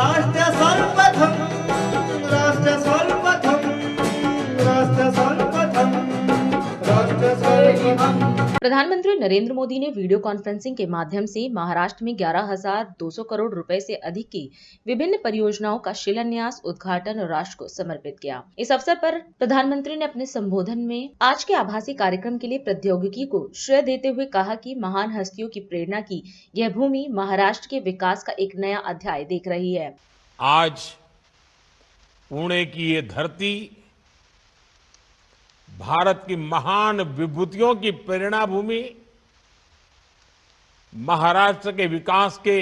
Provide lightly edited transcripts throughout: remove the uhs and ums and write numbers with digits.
राष्ट्र सर्वप्रथम राष्ट्र सर्वप्रथम राष्ट्र सर्वप्रथम राष्ट्र सर्वप्रथम। प्रधानमंत्री नरेंद्र मोदी ने वीडियो कॉन्फ्रेंसिंग के माध्यम से महाराष्ट्र में 11,200 करोड़ रुपए से अधिक की विभिन्न परियोजनाओं का शिलान्यास, उद्घाटन और राष्ट्र को समर्पित किया। इस अवसर पर प्रधानमंत्री ने अपने संबोधन में आज के आभासी कार्यक्रम के लिए प्रौद्योगिकी को श्रेय देते हुए कहा कि महान हस्तियों की प्रेरणा की यह भूमि महाराष्ट्र के विकास का एक नया अध्याय देख रही है। आज पुणे की ये धरती भारत की महान विभूतियों की प्रेरणा भूमि, महाराष्ट्र के विकास के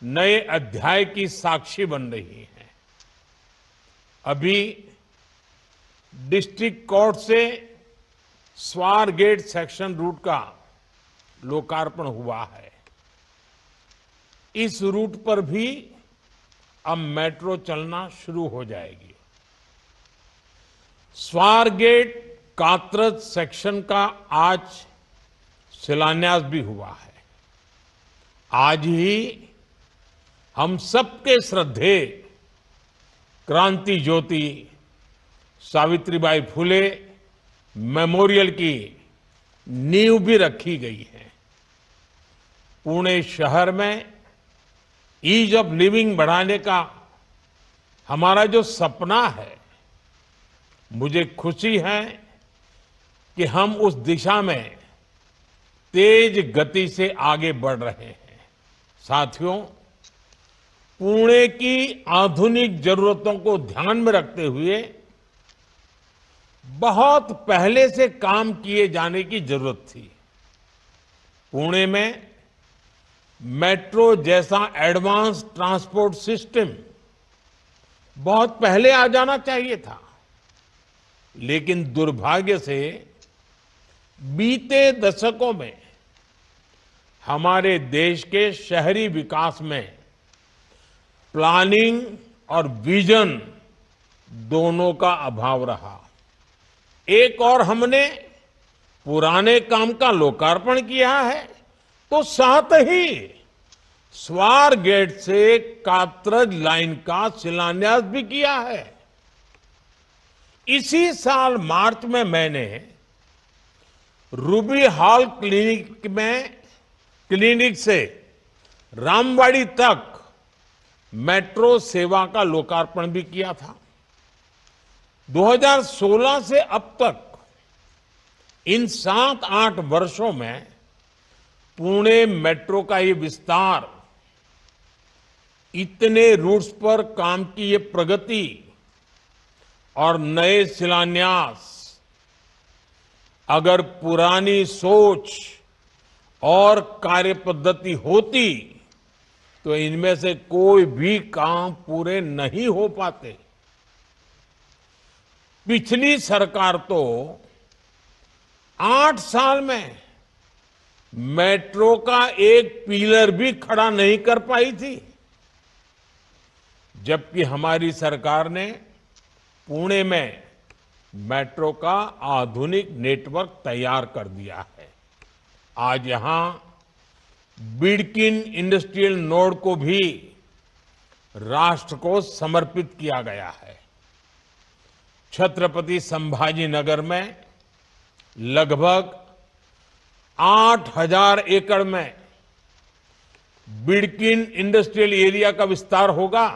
नए अध्याय की साक्षी बन रही है। अभी डिस्ट्रिक्ट कोर्ट से स्वार गेट सेक्शन रूट का लोकार्पण हुआ है। इस रूट पर भी अब मेट्रो चलना शुरू हो जाएगी। स्वारगेट कात्रज सेक्शन का आज शिलान्यास भी हुआ है। आज ही हम सबके श्रद्धेय क्रांति ज्योति सावित्रीबाई फुले मेमोरियल की नींव भी रखी गई है। पुणे शहर में ईज ऑफ लिविंग बढ़ाने का हमारा जो सपना है, मुझे खुशी है कि हम उस दिशा में तेज गति से आगे बढ़ रहे हैं। साथियों, पुणे की आधुनिक जरूरतों को ध्यान में रखते हुए बहुत पहले से काम किए जाने की जरूरत थी। पुणे में मेट्रो जैसा एडवांस ट्रांसपोर्ट सिस्टम बहुत पहले आ जाना चाहिए था, लेकिन दुर्भाग्य से बीते दशकों में हमारे देश के शहरी विकास में प्लानिंग और विजन दोनों का अभाव रहा। एक और हमने पुराने काम का लोकार्पण किया है, तो साथ ही स्वार गेट से कात्रज लाइन का शिलान्यास भी किया है। इसी साल मार्च में मैंने रूबी हॉल क्लिनिक से रामवाड़ी तक मेट्रो सेवा का लोकार्पण भी किया था। 2016 से अब तक इन 7-8 वर्षों में पुणे मेट्रो का ये विस्तार, इतने रूट्स पर काम की ये प्रगति और नए शिलान्यास, अगर पुरानी सोच और कार्य पद्धति होती तो इनमें से कोई भी काम पूरे नहीं हो पाते। पिछली सरकार तो 8 साल में मेट्रो का एक पिलर भी खड़ा नहीं कर पाई थी, जबकि हमारी सरकार ने पुणे में मेट्रो का आधुनिक नेटवर्क तैयार कर दिया है। आज यहां बिडकिन इंडस्ट्रियल नोड को भी राष्ट्र को समर्पित किया गया है। छत्रपति संभाजी नगर में लगभग 8,000 एकड़ में बिडकिन इंडस्ट्रियल एरिया का विस्तार होगा।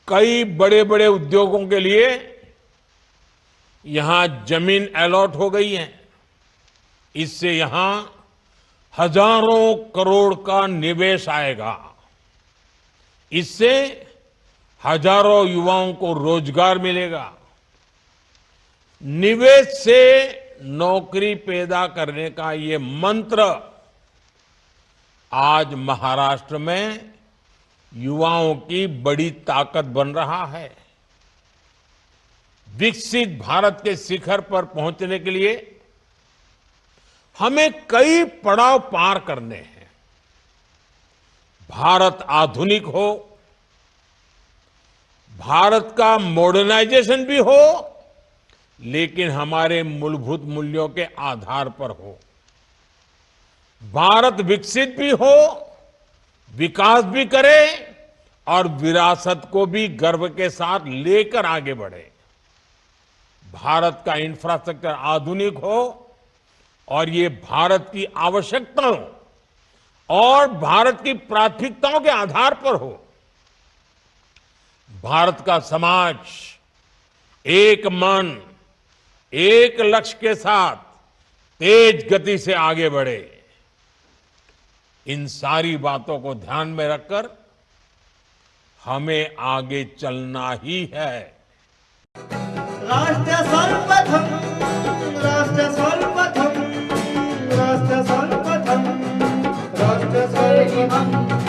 कई बड़े बड़े उद्योगों के लिए यहां जमीन अलॉट हो गई है। इससे यहां हजारों करोड़ का निवेश आएगा। इससे हजारों युवाओं को रोजगार मिलेगा। निवेश से नौकरी पैदा करने का ये मंत्र आज महाराष्ट्र में युवाओं की बड़ी ताकत बन रहा है। विकसित भारत के शिखर पर पहुंचने के लिए हमें कई पड़ाव पार करने हैं। भारत आधुनिक हो, भारत का मॉडर्नाइजेशन भी हो, लेकिन हमारे मूलभूत मूल्यों के आधार पर हो। भारत विकसित भी हो, विकास भी करे और विरासत को भी गर्व के साथ लेकर आगे बढ़े। भारत का इंफ्रास्ट्रक्चर आधुनिक हो और ये भारत की आवश्यकताओं और भारत की प्राथमिकताओं के आधार पर हो। भारत का समाज एक मन, एक लक्ष्य के साथ तेज गति से आगे बढ़े। इन सारी बातों को ध्यान में रखकर हमें आगे चलना ही है। राष्ट्र सर्वप्रथम, राष्ट्र सर्वप्रथम।